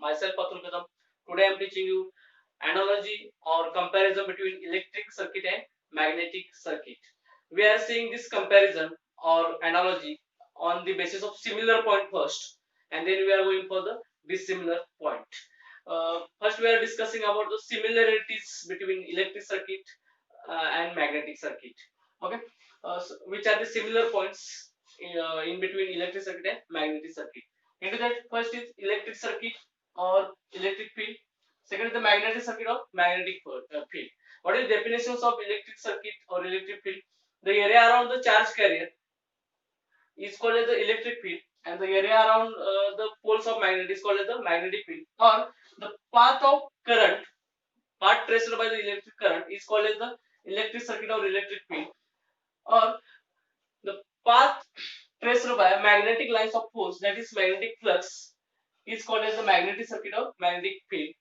Myself Atul Kadam. Today I am teaching you analogy or comparison between electric circuit and magnetic circuit. We are seeing this comparison or analogy on the basis of similar point first, and then we are going for the dissimilar point. First, we are discussing about the similarities between electric circuit and magnetic circuit. Okay, which are the similar points in between electric circuit and magnetic circuit. Into that, first is electric circuit or electric field. Second is the magnetic circuit or magnetic field. What is the definitions of electric circuit or electric field? The area around the charge carrier is called as the electric field, and the area around the poles of magnet is called as the magnetic field. Or the path of current, path traced by the electric current, is called as the electric circuit or electric field. Or the path traced by magnetic lines of force, that is magnetic flux, is called as the magnetic circuit or magnetic field.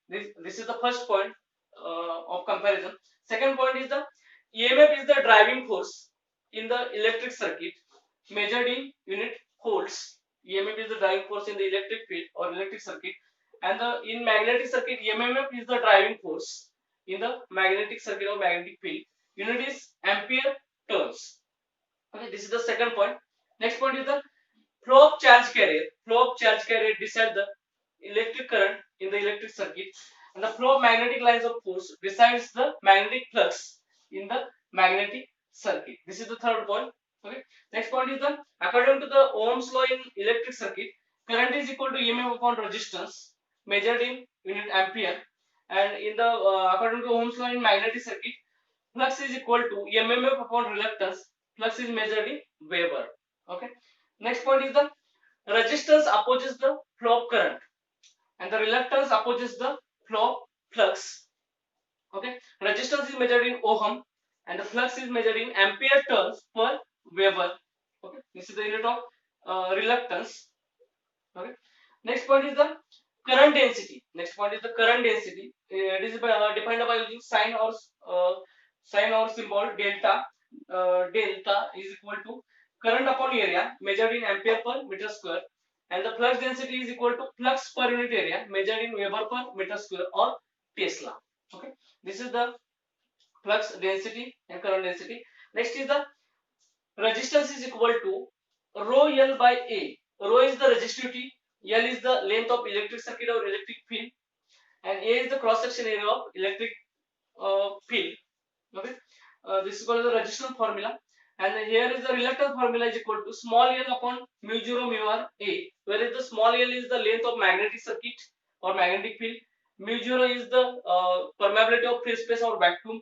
This is the first point of comparison. Second point is the EMF is the driving force in the electric circuit measured in unit volts. EMF is the driving force in the electric field or electric circuit, and in magnetic circuit EMF is the driving force in the magnetic circuit or magnetic field. Unit is ampere turns. Okay, this is the second point. Next point is the flow of charge carrier. Flow of charge carrier decides the electric current in the electric circuit, and the flow of magnetic lines of force decides the magnetic flux in the magnetic circuit. This is the third point. Okay. Next point is the according to the Ohm's law in electric circuit, current is equal to EMF upon resistance measured in unit ampere, and in the according to Ohm's law in magnetic circuit, flux is equal to EMF upon reluctance. Flux is measured in Weber. Okay. Next point is the resistance opposes the flow of current, and the reluctance opposes the flow of flux. Okay. Resistance is measured in ohm, and the flux is measured in ampere turns per Weber. Okay. This is the unit of reluctance. Okay. Next point is the current density. Next point is the current density. It is defined by using sign or symbol delta. Delta is equal to current upon area measured in ampere per meter square, and the flux density is equal to flux per unit area measured in Weber per meter square or Tesla. Okay, this is the flux density and current density. Next is the resistance is equal to rho L by A. Rho is the resistivity, L is the length of electric circuit or electric field, and A is the cross section area of electric field. Okay, this is called the resistance formula, and here is the reluctance formula is equal to small l upon mu 0 mu r A, whereas the small l is the length of magnetic circuit or magnetic field, mu 0 is the permeability of free space or vacuum,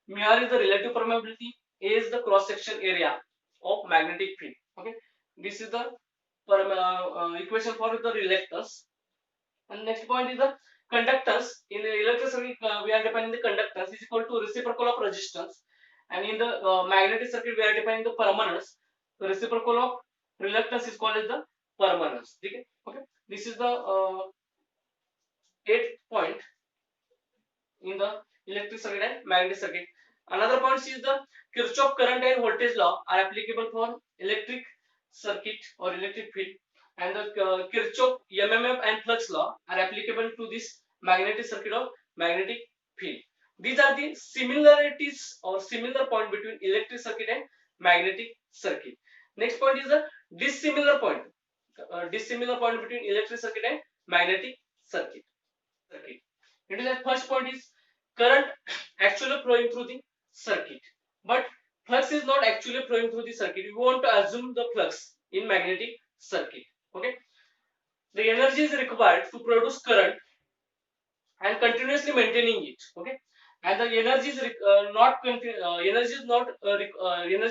mu r is the relative permeability, A is the cross section area of magnetic field. Okay, this is the equation for the reluctance. And next point is the conductance. In the electric circuit, we are defining the conductance is equal to reciprocal of resistance, and in the magnetic circuit, we are defining the permanence. The reciprocal of reluctance is called as the permanence. Okay, okay. This is the eighth point in the electric circuit and magnetic circuit. Another point is the Kirchhoff current and voltage law are applicable for electric circuit or electric field, and the Kirchhoff MMF and flux law are applicable to this magnetic circuit or magnetic field. These are the similarities or similar point between electric circuit and magnetic circuit. Next point is the dissimilar point. Dissimilar point between electric circuit and magnetic circuit. It is the first point is current actually flowing through the circuit, but flux is not actually flowing through the circuit. We want to assume the flux in magnetic circuit. Okay, the energy is required to produce current and continuously maintaining it. Okay, and the energy is energy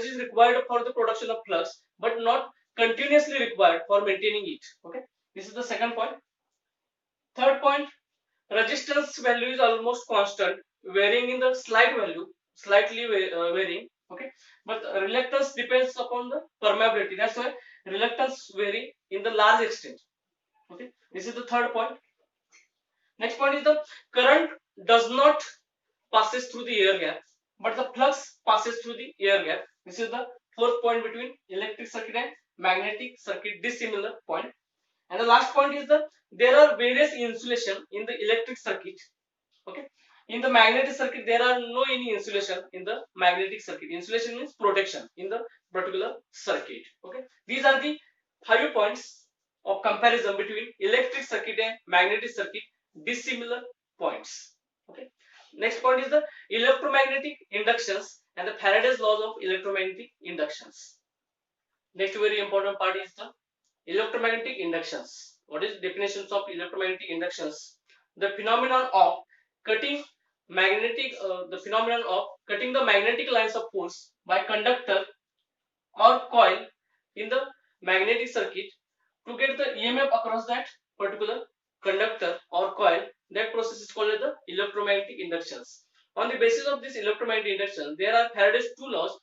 is required for the production of flux, but not continuously required for maintaining it. Okay, this is the second point. Third point, resistance value is almost constant, varying in the slightly varying. Okay, but reluctance depends upon the permeability. That's why reluctance vary in the large extent. Okay, this is the third point. Next point is the current does not passes through the air gap, but the flux passes through the air gap. This is the fourth point between electric circuit and magnetic circuit, dissimilar point. And the last point is the there are various insulation in the electric circuit. Okay, in the magnetic circuit there are no any insulation in the magnetic circuit. Insulation means protection in the particular circuit. Okay, these are the 5 points of comparison between electric circuit and magnetic circuit, dissimilar points. Okay, next point is the electromagnetic inductions and the Faraday's laws of electromagnetic inductions. Next very important part is the electromagnetic inductions. What is definitions of electromagnetic inductions? The phenomenon of cutting the magnetic lines of force by conductor or coil in the magnetic circuit to get the EMF across that particular conductor or coil. That process is called the electromagnetic inductions. On the basis of this electromagnetic induction, there are Faraday's two laws.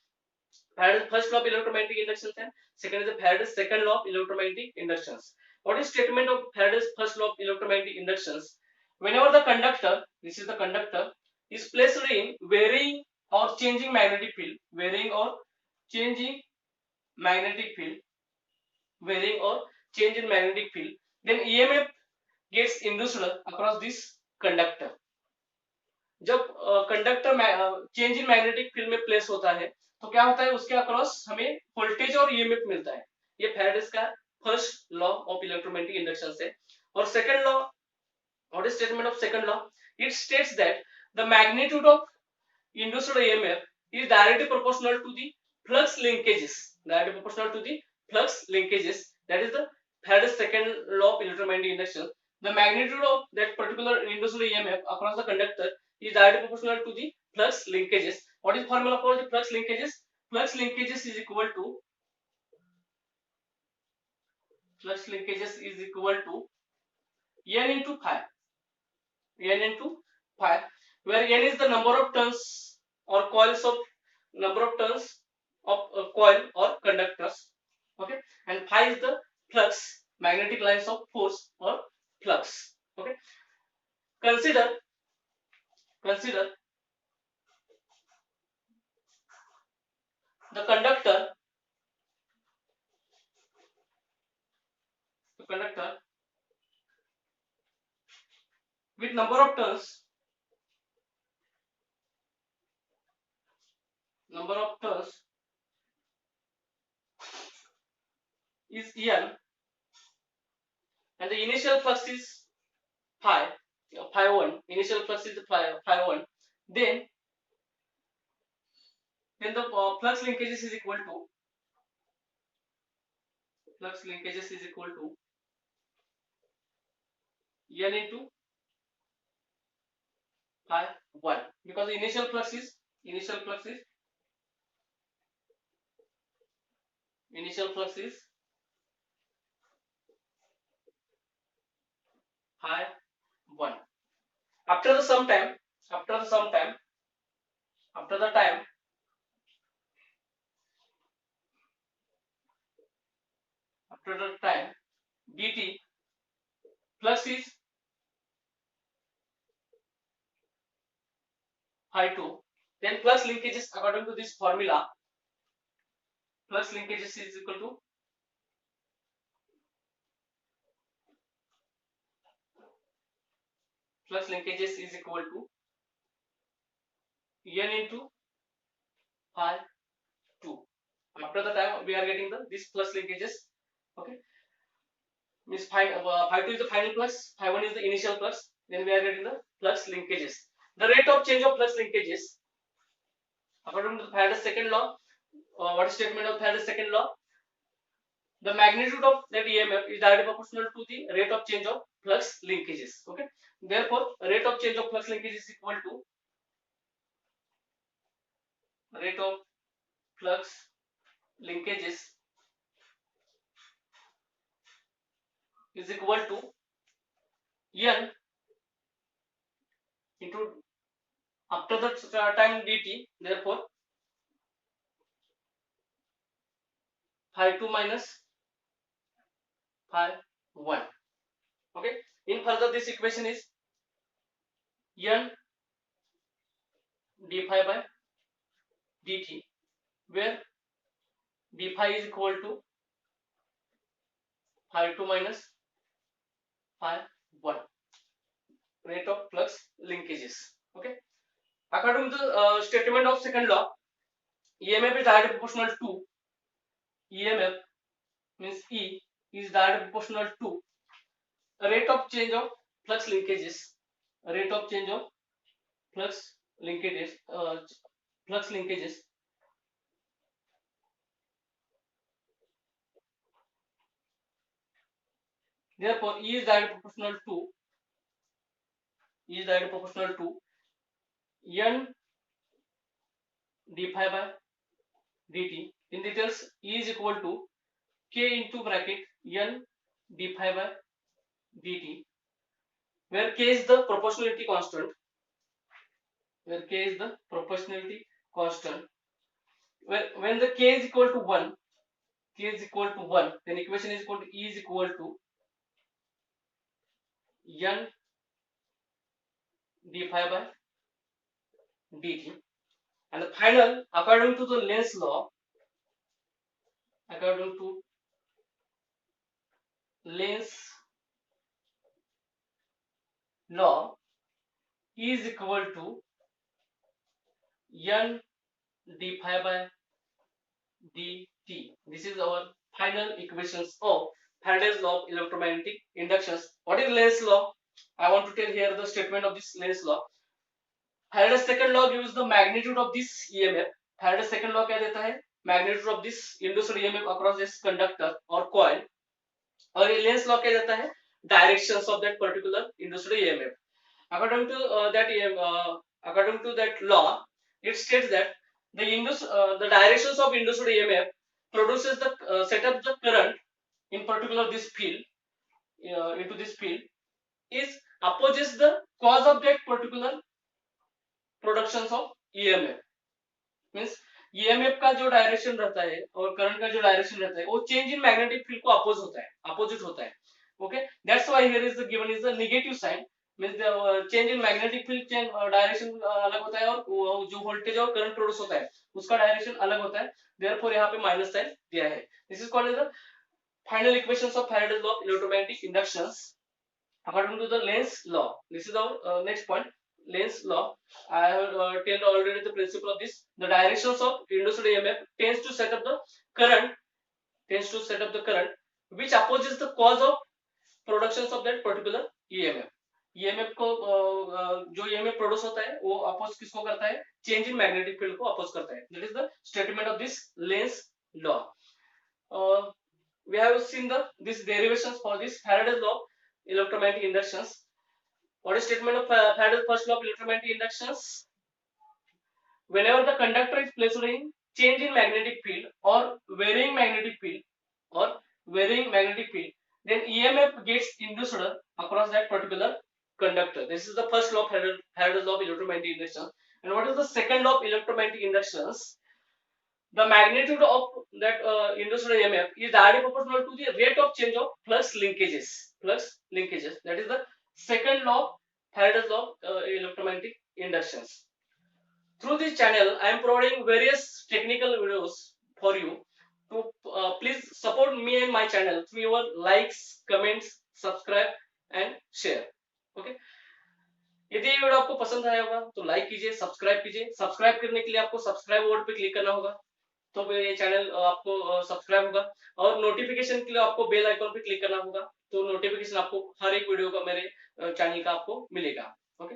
Faraday's first law of electromagnetic inductions and second is the Faraday's second law of electromagnetic inductions. What is statement of Faraday's first law of electromagnetic inductions? Whenever the conductor, this is the conductor, is placed in varying or changing magnetic field, changing magnetic field, varying or change in magnetic field, then EMF gets induced across this conductor. जब conductor change in magnetic field में place होता है तो क्या होता है, उसके across हमें वोल्टेज और ईएमएफ मिलता है. ये फैराडेज का first law of electromagnetic induction से. और second law, what is statement of second law? It states that the magnitude of induced EMF is directly proportional to the flux linkages. Directly proportional to the flux linkages. That is the Faraday's second law of electromagnetic induction. The magnitude of that particular induced EMF across the conductor is directly proportional to the flux linkages. What is formula for the flux linkages? Flux linkages is equal to N into phi. N into phi, where N is the number of turns or coils of coil or conductors. Okay, and phi is the flux, magnetic lines of force or flux. Okay, consider the conductor with number of turns is N, and the initial flux is phi 1. Initial flux is phi 1. Then the flux linkages is equal to N into phi 1, because the initial flux is phi 1. After the time dt flux is phi 2, then flux linkages according to this formula, flux linkages is equal to N into phi 2. After the time we are getting this flux linkages. Okay, means phi 2 is the final flux, phi 1 is the initial flux, then we are getting the flux linkages. The rate of change of flux linkages according to Faraday's second law, what is statement of Faraday's second law? The magnitude of that EMF is directly proportional to the rate of change of flux linkages. Okay, therefore rate of change of flux linkages is equal to rate of flux linkages is equal to N into after the time dt, therefore phi 2 minus phi 1. Okay, in further this equation is N d phi by dt, where d phi is equal to phi 2 minus 1 rate of flux linkages. Okay, according to the statement of second law, EMF is directly proportional to EMF means E is directly proportional to rate of change of flux linkages. Rate of change of flux linkages. Flux linkages. Therefore, E is directly proportional to N d phi by dt. In details, E is equal to K into bracket N d phi by dt, where K is the proportionality constant. When the K is equal to 1, then equation is equal to E is equal to N d phi by dt. And the final, according to the Lenz law, E is equal to N d phi by dt. This is our final equations of Faraday's law of electromagnetic inductions. What is Lenz law? I want to tell here the statement of this Lenz law. Faraday's second law gives the magnitude of this EMF. Faraday's second law क्या देता है? Magnitude of this induced EMF across this conductor or coil. और ये Lenz law क्या देता है? Directions of that particular induced EMF. According to that law, it states that the directions of induced EMF produces the set up the current in particular this field into this field is opposes the cause of that particular productions of EMF. Means EMF का जो direction रहता है और current का जो direction रहता है वो चेंज इन मैग्नेटिक फील्ड को अपोजिट होता है. Okay, that's why here is given is the negative sign. Means the change in magnetic field change direction अलग होता है और जो वोल्टेज और करंट प्रोड्यूस होता है उसका डायरेक्शन अलग होता है. देयरफॉर यहाँ पे माइनस साइन दिया है. This is called as the final equations of Faraday's law of electromagnetic inductions according to the Lenz law. This is our next point. Lenz law. I have told already the principle of this. The directions of induced EMF tends to set up the current which opposes the cause of productions of that particular EMF. EMF को जो EMF produce होता है वो oppose किसको करता है? Change in magnetic field को oppose करता है. That is the statement of this Lenz law. We have seen these derivations for this Faraday's law of electromagnetic inductions. What is statement of Faraday's first law of electromagnetic inductions? Whenever the conductor is placed in change in magnetic field or varying magnetic field, then EMF gets induced across that particular conductor. This is the first law of Faraday's law of electromagnetic inductions. And what is the second law of electromagnetic inductions? The magnitude of that induced EMF is directly proportional to the rate of change of flux linkages. That is the second law of Faraday's law of electromagnetic inductions. Through this channel, I am providing various technical videos for you. To please support me and my channel through your likes, comments, subscribe and share. Okay. यदि ये video आपको पसंद आया होगा तो like कीजिए, subscribe कीजिए. Subscribe करने के लिए आपको सब्सक्राइब वर्ड पे क्लिक करना होगा तो ये चैनल आपको सब्सक्राइब होगा और नोटिफिकेशन के लिए आपको बेल आइकॉन पे क्लिक करना होगा तो नोटिफिकेशन आपको हर एक वीडियो का मेरे चैनल का आपको मिलेगा. ओके.